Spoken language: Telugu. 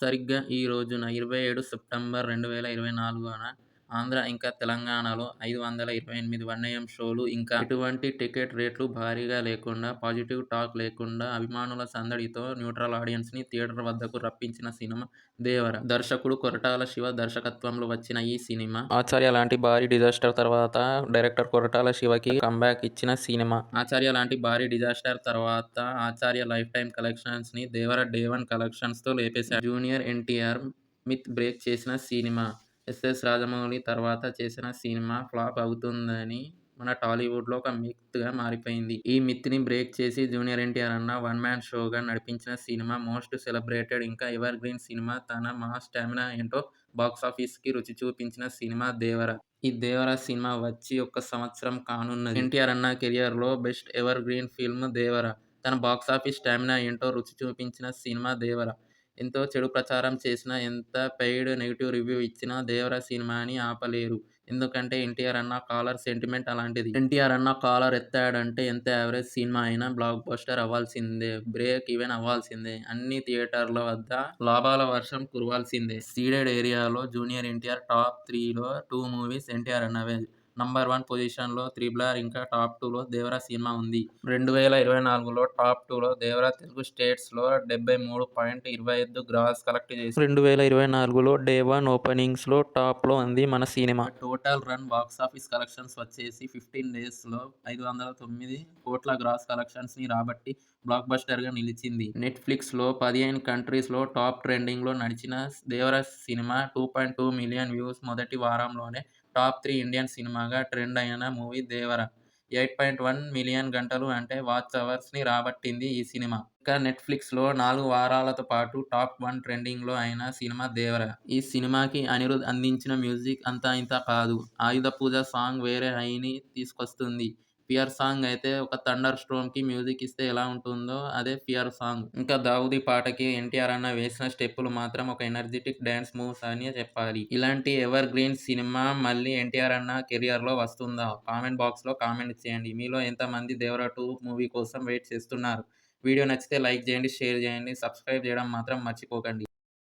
సరిగ్గా ఈ రోజున 27 సెప్టెంబర్ 2024న ఆంధ్ర ఇంకా తెలంగాణలో 528 వన్-ఏఎం షోలు ఇంకా ఎటువంటి టికెట్ రేట్లు భారీగా లేకుండా, పాజిటివ్ టాక్ లేకుండా అభిమానుల సందడితో న్యూట్రల్ ఆడియన్స్‌ని థియేటర్ వద్దకు రప్పించిన సినిమా 'దేవర'. దర్శకుడు కొరటాల శివ దర్శకత్వంలో వచ్చిన ఈ సినిమా 'ఆచార్య' లాంటి భారీ డిజాస్టర్ తర్వాత డైరెక్టర్ కొరటాల శివకి కమ్‌బ్యాక్ ఇచ్చిన సినిమా. 'ఆచార్య' లాంటి భారీ డిజాస్టర్ తర్వాత 'ఆచార్య' లైఫ్ టైమ్ కలెక్షన్స్‌ని 'దేవర' డే వన్ కలెక్షన్స్‌తో లేపేశాడు. జూనియర్ ఎన్టీఆర్ మిత్ బ్రేక్ చేసిన సినిమా. ఎస్ఎస్ రాజమౌళి తర్వాత చేసిన సినిమా ఫ్లాప్ అవుతుందని మన టాలీవుడ్‌లో ఒక మిత్‌గా మారిపోయింది. ఈ మిత్‌ని బ్రేక్ చేసి జూనియర్ ఎన్టీఆర్ అన్న వన్ మ్యాన్ షోగా నడిపించిన సినిమా, మోస్ట్ సెలబ్రేటెడ్ ఇంకా ఎవర్ గ్రీన్ సినిమా. తన మాస్ స్టామినా ఏంటో బాక్సాఫీస్‌కి రుచి చూపించిన సినిమా 'దేవర'. ఈ 'దేవర' సినిమా వచ్చి ఒక్క సంవత్సరం కానున్నది. ఎన్టీఆర్ అన్న కెరియర్‌లో బెస్ట్ ఎవర్ గ్రీన్ ఫిల్మ్ 'దేవర'. తన బాక్సాఫీస్ స్టామినా ఏంటో రుచి చూపించిన సినిమా 'దేవర'. ఎంతో చెడు ప్రచారం చేసినా, ఎంత పెయిడ్ నెగెటివ్ రివ్యూ ఇచ్చినా 'దేవర' సినిమాని ఆపలేరు. ఎందుకంటే ఎన్టీఆర్ అన్న కాలర్ సెంటిమెంట్ అలాంటిది. ఎన్టీఆర్ అన్న కాలర్ ఎత్తాడంటే ఎంత యావరేజ్ సినిమా అయినా బ్లాక్ బస్టర్ అవ్వాల్సిందే. బ్రేక్ ఈవెన్ అవ్వాల్సిందే. అన్ని థియేటర్ల వద్ద లాభాల వర్షం కురవాల్సిందే. సీడెడ్ ఏరియాలో జూనియర్ ఎన్టీఆర్ టాప్ 3లో 2 మూవీస్ ఎన్టీఆర్ అన్నవే. నంబర్ 1 పొజిషన్‌లో 'త్రిబుల్ ఆర్' ఇంకా టాప్ 2లో 'దేవర' సినిమా ఉంది. 2024లో టాప్ 2లో 'దేవర' తెలుగు స్టేట్స్‌లో 73.25 గ్రాస్ కలెక్ట్ చేసి 2024లో డే వన్ ఓపెనింగ్స్‌లో టాప్‌లో ఉంది మన cinema. Total run box office collections వచ్చేసి 15 డేస్‌లో 509 కోట్ల గ్రాస్ కలెక్షన్స్‌ని రాబట్టి బ్లాక్ బస్టర్‌గా నిలిచింది. నెట్‌ఫ్లిక్స్‌లో 15 కంట్రీస్‌లో టాప్ ట్రెండింగ్‌లో నడిచిన 'దేవర' సినిమా 2.2 మిలియన్ వ్యూస్ మొదటి వారంలోనే టాప్ 3 ఇండియన్ సినిమాగా ట్రెండ్ అయిన మూవీ 'దేవర'. 8.1 మిలియన్ గంటలు అంటే వాచ్ అవర్స్‌ని రాబట్టింది ఈ సినిమా. ఇక నెట్‌ఫ్లిక్స్‌లో 4 వారాలతో పాటు టాప్ 1 ట్రెండింగ్‌లో అయిన సినిమా 'దేవర'. ఈ సినిమాకి అనిరుద్ అందించిన మ్యూజిక్ అంతా ఇంతా కాదు. 'ఆయుధ పూజ' సాంగ్ వేరే హైని తీసుకొస్తుంది. 'ఫియర్' సాంగ్ అయితే ఒక థండర్ స్టోర్మ్‌కి మ్యూజిక్ ఇస్తే ఎలా ఉంటుందో అదే 'ఫియర్' సాంగ్. ఇంకా 'దావూదీ' పాటకి ఎన్టీఆర్ అన్న వేసిన స్టెప్పులు మాత్రం ఒక ఎనర్జిటిక్ డాన్స్ మూవ్స్ అనే చెప్పాలి. ఇలాంటి ఎవర్ గ్రీన్ సినిమా మళ్ళీ ఎన్టీఆర్ అన్న కెరియర్‌లో వస్తుందా? కామెంట్ బాక్స్‌లో కామెంట్ చేయండి. మీలో ఎంతమంది 'దేవర 2' మూవీ కోసం వెయిట్ చేస్తున్నారు? వీడియో నచ్చితే లైక్ చేయండి, షేర్ చేయండి, సబ్స్క్రైబ్ చేయడం మాత్రం మర్చిపోకండి.